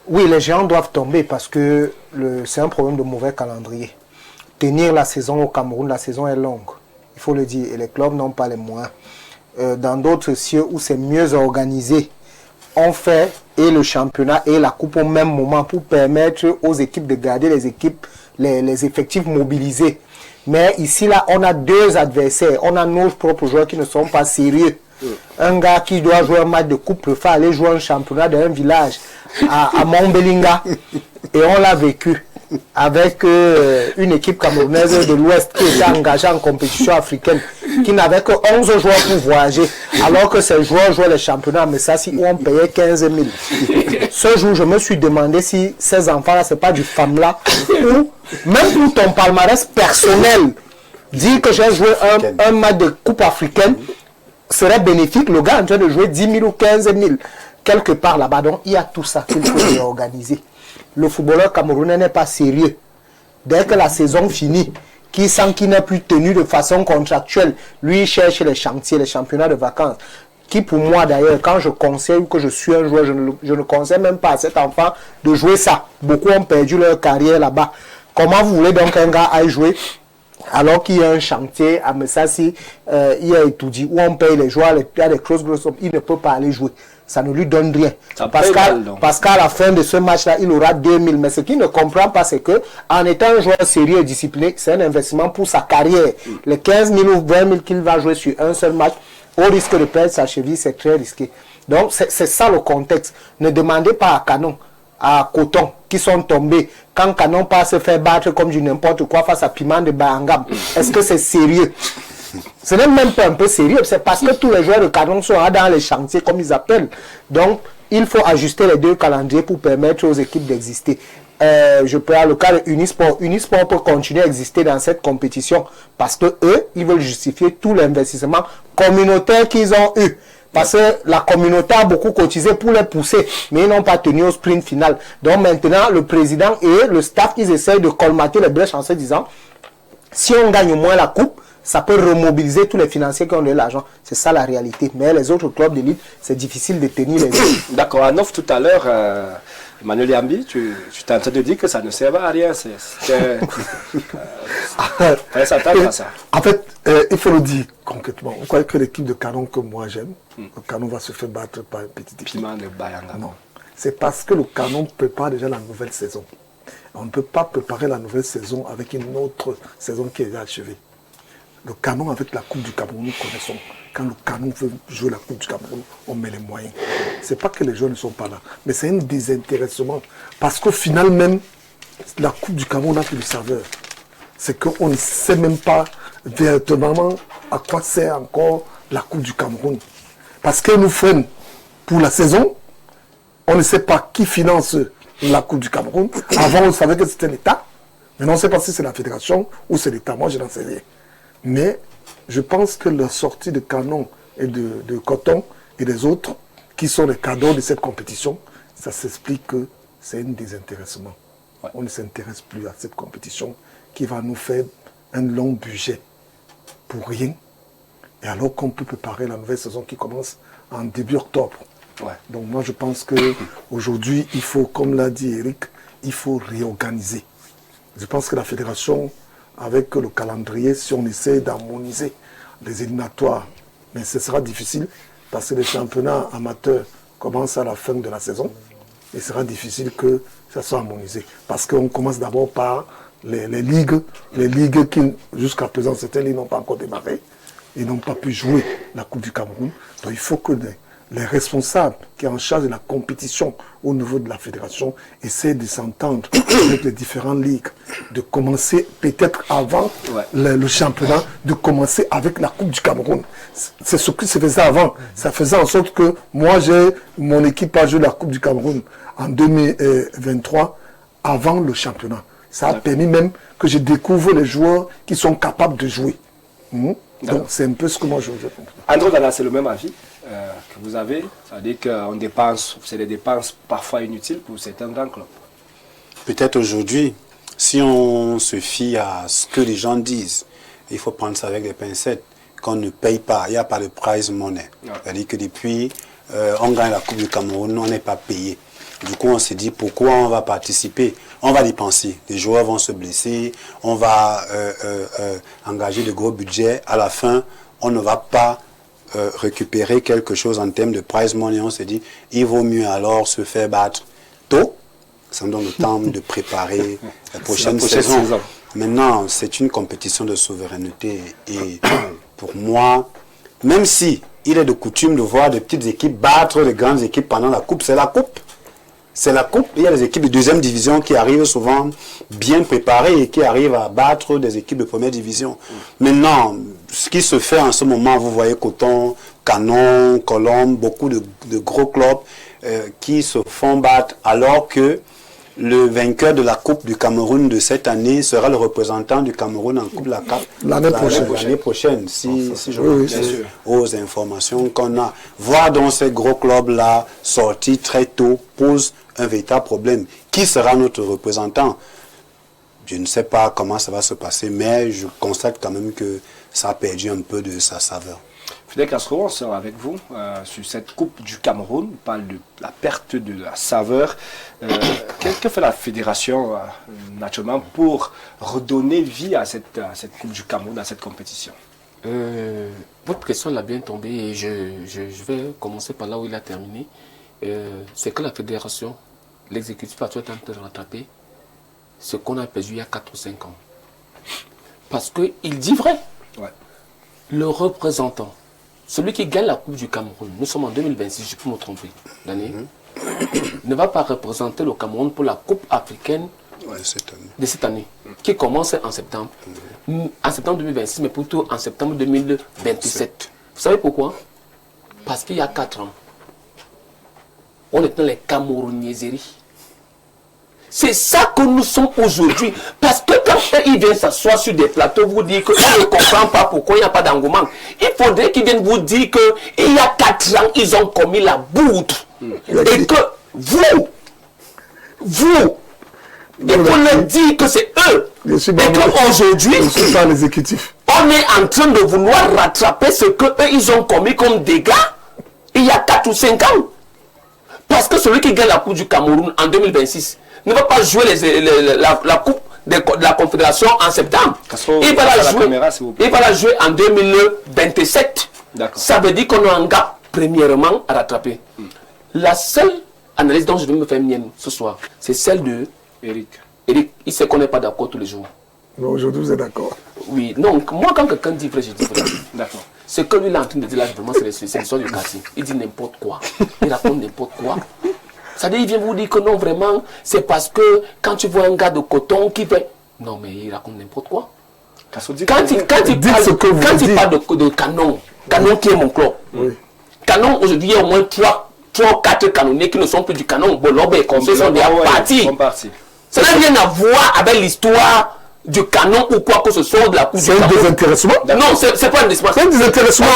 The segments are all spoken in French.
Oui, les géants doivent tomber parce que c'est un problème de mauvais calendrier. Tenir la saison au Cameroun, la saison est longue, il faut le dire, et les clubs n'ont pas les moyens. Dans d'autres cieux où c'est mieux organisé, on fait et le championnat et la coupe au même moment pour permettre aux équipes de garder les effectifs mobilisés. Mais ici, là, on a deux adversaires. On a nos propres joueurs qui ne sont pas sérieux. Un gars qui doit jouer un match de coupe préfère aller jouer un championnat d'un village à Montbelinga. Et on l'a vécu avec une équipe camerounaise de l'Ouest qui était engagée en compétition africaine, qui n'avait que 11 joueurs pour voyager, alors que ces joueurs jouaient les championnats, mais ça, si on payait 15 000. Ce jour, je me suis demandé si ces enfants-là, ce n'est pas du FAMLA, ou même pour ton palmarès personnel, dire que j'ai joué un match de coupe africaine serait bénéfique. Le gars est en train de jouer 10 000 ou 15 000 quelque part là-bas. Donc, il y a tout ça qu'il faut réorganiser. Le footballeur camerounais n'est pas sérieux. Dès que la saison finit, qui sent qu'il n'est plus tenu de façon contractuelle, lui il cherche les chantiers, les championnats de vacances. Qui pour moi d'ailleurs, quand je conseille ou que je suis un joueur, je ne conseille même pas à cet enfant de jouer ça. Beaucoup ont perdu leur carrière là-bas. Comment vous voulez donc un gars aille jouer alors qu'il y a un chantier à Messassi, il y a étudié où on paye les joueurs, il y a des grosses sommes, il ne peut pas aller jouer. Ça ne lui donne rien. Parce qu'à la fin de ce match-là, il aura 2000. Mais ce qu'il ne comprend pas, c'est que en étant un joueur sérieux et discipliné, c'est un investissement pour sa carrière. Les 15 000 ou 20 000 qu'il va jouer sur un seul match, au risque de perdre sa cheville, c'est très risqué. Donc, c'est ça le contexte. Ne demandez pas à Canon, à Coton, qui sont tombés. Quand Canon passe se faire battre comme du n'importe quoi face à Piment de Bayangam, est-ce que c'est sérieux? Ce n'est même pas un peu sérieux, c'est parce que tous les joueurs de Canon sont dans les chantiers, comme ils appellent. Donc, il faut ajuster les deux calendriers pour permettre aux équipes d'exister. Je peux avoir le cas de Unisport. Unisport peut continuer à exister dans cette compétition parce que eux, ils veulent justifier tout l'investissement communautaire qu'ils ont eu. Parce que la communauté a beaucoup cotisé pour les pousser, mais ils n'ont pas tenu au sprint final. Donc maintenant, le président et le staff, ils essayent de colmater les brèches en se disant, si on gagne au moins la coupe, ça peut remobiliser tous les financiers qui ont de l'argent. C'est ça la réalité. Mais les autres clubs d'élite, c'est difficile de tenir les deux. D'accord. En off tout à l'heure, Emmanuel Yambi, tu t'es en train de dire que ça ne sert à rien. Ça. En fait, il faut le dire concrètement. On croit que l'équipe de Canon que moi j'aime, le Canon va se faire battre par une petite équipe. Piment de Bayanga. Non. C'est parce que le Canon prépare déjà la nouvelle saison. On ne peut pas préparer la nouvelle saison avec une autre saison qui est déjà achevée. Le Canon avec la Coupe du Cameroun, nous connaissons. Quand le Canon veut jouer la Coupe du Cameroun, on met les moyens. Ce n'est pas que les joueurs ne sont pas là, mais c'est un désintéressement. Parce qu'au final même, la Coupe du Cameroun n'a plus de saveur. C'est qu'on ne sait même pas véritablement à quoi sert encore la Coupe du Cameroun. Parce que nous freinent pour la saison, on ne sait pas qui finance la Coupe du Cameroun. Avant, on savait que c'était l'État. Maintenant, on ne sait pas si c'est la fédération ou c'est l'État. Moi, je n'en sais rien. Mais je pense que la sortie de Canon et de Coton et des autres, qui sont les cadeaux de cette compétition, ça s'explique que c'est un désintéressement. Ouais. On ne s'intéresse plus à cette compétition qui va nous faire un long budget pour rien. Et alors qu'on peut préparer la nouvelle saison qui commence en début octobre. Ouais. Donc moi je pense qu'aujourd'hui, il faut, comme l'a dit Eric, il faut réorganiser. Je pense que la fédération, avec le calendrier, si on essaie d'harmoniser les éliminatoires, mais ce sera difficile parce que les championnats amateurs commencent à la fin de la saison. Et il sera difficile que ça soit harmonisé. Parce qu'on commence d'abord par les ligues qui, jusqu'à présent, certaines ligues n'ont pas encore démarré. Ils n'ont pas pu jouer la Coupe du Cameroun. Donc il faut que les responsables qui sont en charge de la compétition au niveau de la fédération essaient de s'entendre avec les différentes ligues, de commencer peut-être avant le championnat, de commencer avec la Coupe du Cameroun. C'est ce qui se faisait avant. Ça faisait en sorte que moi, mon équipe a joué la Coupe du Cameroun en 2023 avant le championnat. Ça a permis même que je découvre les joueurs qui sont capables de jouer. Donc c'est un peu ce que moi je veux. André Dana, c'est le même avis que vous avez. C'est-à-dire qu'on dépense, c'est des dépenses parfois inutiles pour certains grands clubs. Peut-être aujourd'hui, si on se fie à ce que les gens disent, il faut prendre ça avec des pincettes, qu'on ne paye pas, il n'y a pas de prize money. C'est-à-dire que depuis, on gagne la Coupe du Cameroun, on n'est pas payé. Du coup, on s'est dit, pourquoi on va participer? On va dépenser. Les joueurs vont se blesser. On va engager de gros budgets. À la fin, on ne va pas récupérer quelque chose en termes de prize money. On s'est dit, il vaut mieux alors se faire battre tôt. Ça nous donne le temps de préparer la prochaine saison. Maintenant, c'est une compétition de souveraineté. Et pour moi, même si il est de coutume de voir des petites équipes battre de grandes équipes pendant la coupe, c'est la coupe. C'est la coupe. Il y a des équipes de deuxième division qui arrivent souvent bien préparées et qui arrivent à battre des équipes de première division. Maintenant, ce qui se fait en ce moment, vous voyez Coton, Canon, Colombe, beaucoup de gros clubs qui se font battre alors que le vainqueur de la Coupe du Cameroun de cette année sera le représentant du Cameroun en Coupe de la CAF l'année prochaine, si je me fie aux informations qu'on a. Voir donc ces gros clubs-là sortis très tôt pose un véritable problème. Qui sera notre représentant? Je ne sais pas comment ça va se passer, mais je constate quand même que ça a perdu un peu de sa saveur. Fidel Castro, on sera avec vous sur cette Coupe du Cameroun. On parle de la perte de la saveur. Que fait la fédération naturellement pour redonner vie à cette Coupe du Cameroun, à cette compétition? Votre question l'a bien tombée et je vais commencer par là où il a terminé. C'est que la fédération, l'exécutif actuel est en train de rattraper ce qu'on a perdu il y a 4 ou 5 ans. Parce qu'il dit vrai. Ouais. Le représentant, celui qui gagne la Coupe du Cameroun, nous sommes en 2026, je peux me tromper d'année, ne va pas représenter le Cameroun pour la Coupe africaine de cette année, qui commence en septembre. En septembre 2026, mais plutôt en septembre 2027. Vous savez pourquoi? Parce qu'il y a 4 ans, on était dans les Camerounaiseries. C'est ça que nous sommes aujourd'hui. Parce que quand ils viennent s'asseoir sur des plateaux, vous dire qu'on ne comprend pas pourquoi il n'y a pas d'engouement. Il faudrait qu'ils viennent vous dire qu'il y a 4 ans, ils ont commis la bourde. Et que vous, et qu'on leur dit que c'est eux. Et qu'aujourd'hui, on est en train de vouloir rattraper ce qu'eux, ils ont commis comme dégâts il y a 4 ou 5 ans. Parce que celui qui gagne la Coupe du Cameroun en 2026 ne va pas jouer la Coupe de la Confédération en septembre. Il va la jouer en 2027. Ça veut dire qu'on a un gap premièrement à rattraper. La seule analyse dont je vais me faire mienne ce soir, c'est celle de Eric. Eric, il sait qu'on n'est pas d'accord tous les jours. Mais aujourd'hui, vous êtes d'accord? Oui, donc moi quand quelqu'un dit vrai, je dis vrai. D'accord. Ce que lui il est en train de dire là, vraiment, c'est l'histoire du quartier. Il dit n'importe quoi. Il raconte n'importe quoi. C'est-à-dire, il vient vous dire que non, vraiment, c'est parce que quand tu vois un gars de coton qui fait... Non, mais il raconte n'importe quoi. Quand il parle de Canon, Canon qui est mon club. Oui. Canon, aujourd'hui, il y a au moins 3 ou 4 canonniers qui ne sont plus du Canon. Bolobe et Conseil sont déjà partis. Ça n'a rien à voir avec l'histoire du Canon ou quoi que ce soit de la Coupe du Cameroun. C'est un désintéressement? Non, c'est pas un désintéressement. C'est un désintéressement.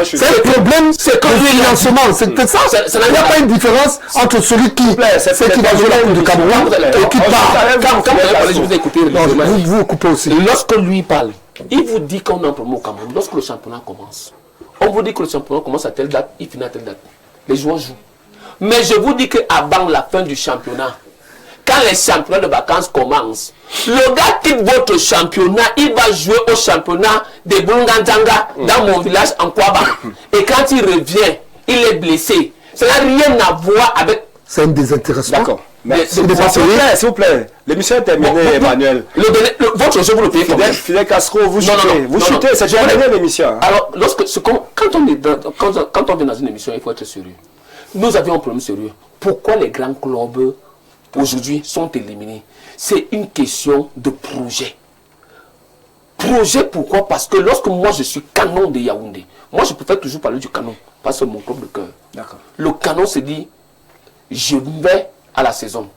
C'est un problème, c'est que le financement. C'est ça. Il n'y a pas une différence entre celui qui va jouer la Coupe du Cameroun et qui part. Quand je vous ai écouté, vous coupez aussi. Lorsque lui parle, il vous dit qu'on a un problème au Cameroun. Lorsque le championnat commence, on vous dit que le championnat commence à telle date, il finit à telle date. Les joueurs jouent. Mais je vous dis qu'avant la fin du championnat, quand les championnats de vacances commencent, le gars quitte votre championnat, il va jouer au championnat de Bunganjanga dans mon village en Kwaba. Et quand il revient, il est blessé. Ça n'a rien à voir avec... C'est un désintéressement. D'accord. Mais s'il vous plaît, l'émission est terminée, Emmanuel. Votre jeu, vous le payez quand même. Fidel Castro, vous chutez, c'est terminé l'émission. Alors, quand on vient dans une émission, il faut être sérieux. Nous avions un problème sérieux. Pourquoi les grands clubs aujourd'hui sont éliminés? C'est une question de projet. Projet, pourquoi? Parce que lorsque moi je suis Canon de Yaoundé, moi je préfère toujours parler du Canon, parce que c'est mon club de cœur. D'accord. Le Canon se dit, je vais à la saison.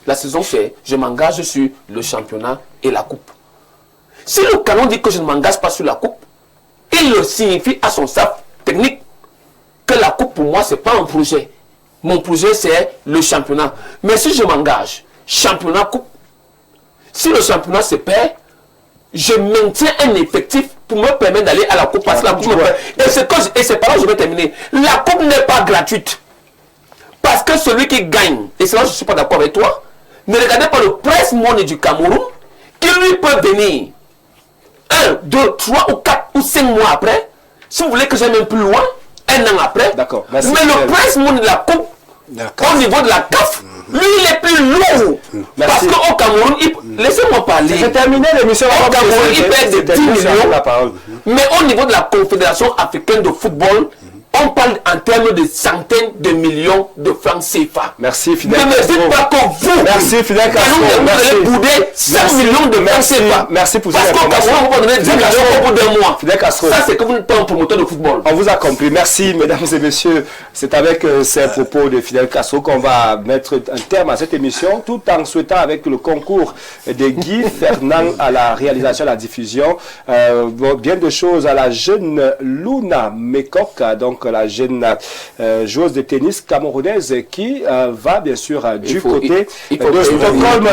La saison c'est, je m'engage sur le championnat et la coupe. Si le Canon dit que je ne m'engage pas sur la coupe, il le signifie à son staff technique que la coupe pour moi c'est pas un projet. Mon projet, c'est le championnat. Mais si je m'engage, championnat, coupe, si le championnat se perd, je maintiens un effectif pour me permettre d'aller à la coupe. Parce que la coupe me perd. Et c'est par là que je vais terminer. La coupe n'est pas gratuite. Parce que celui qui gagne, et c'est là que je ne suis pas d'accord avec toi, ne regardez pas le presse money du Cameroun, qui lui peut venir 1, 2, 3 ou 4 ou 5 mois après. Si vous voulez que j'aille même plus loin, 1 an après. D'accord. Mais le presse money de la coupe, au niveau de la CAF, lui il est plus lourd. Parce qu'au Cameroun, laissez-moi parler. C'est terminé l'émission. Au Cameroun, il perd de 10 millions. Mais au niveau de la Confédération africaine de football, on parle en termes de centaines de millions de francs CFA. Merci Fidel Ne me Castro. dites pas que vous, Merci Fidel Castro. vous allez bouder 5 millions de francs CFA. Merci pour Parce cette qu'au information. Cameroun, vous donner 10 millions au bout d'un mois. Fidel Castro. Ça, c'est comme vous n'êtes pas un promoteur de football. On vous a compris. Merci, mesdames et messieurs. C'est avec ces propos de Fidel Castro qu'on va mettre un terme à cette émission, tout en souhaitant, avec le concours de Guy Fernand à la réalisation, à la diffusion, bien de choses à la jeune Luna Mekok, donc la jeune joueuse de tennis camerounaise qui va bien sûr du côté de Stockholm.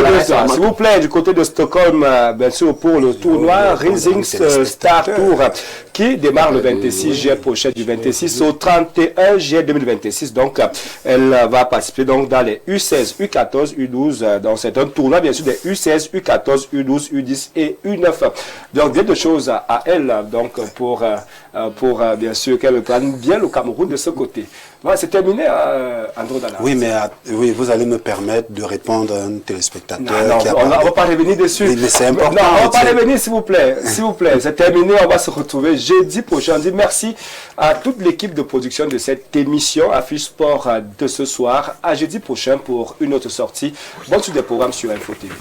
S'il vous plaît, du côté de Stockholm, bien sûr, pour le tournoi Rising Star Tour qui démarre le 26 juillet prochain, du 26 au 31 juillet 2026. Donc, elle va participer donc dans les U16, U14, U12. Donc, c'est un tournoi, bien sûr, des U16, U14, U12, U10 et U9. Donc, bien de choses à elle, donc, pour bien sûr, qu'elle prenne bien le Cameroun de ce côté. Voilà, c'est terminé, Andro Dana. Oui, mais oui, vous allez me permettre de répondre à un téléspectateur. Non, on ne va pas revenir dessus. Oui, mais c'est important. Non, on ne va pas revenir, s'il vous plaît. S'il vous plaît, c'est terminé. On va se retrouver jeudi prochain. On dit merci à toute l'équipe de production de cette émission Affiche Sport de ce soir. À jeudi prochain pour une autre sortie. Bonne suite des programmes sur Info TV.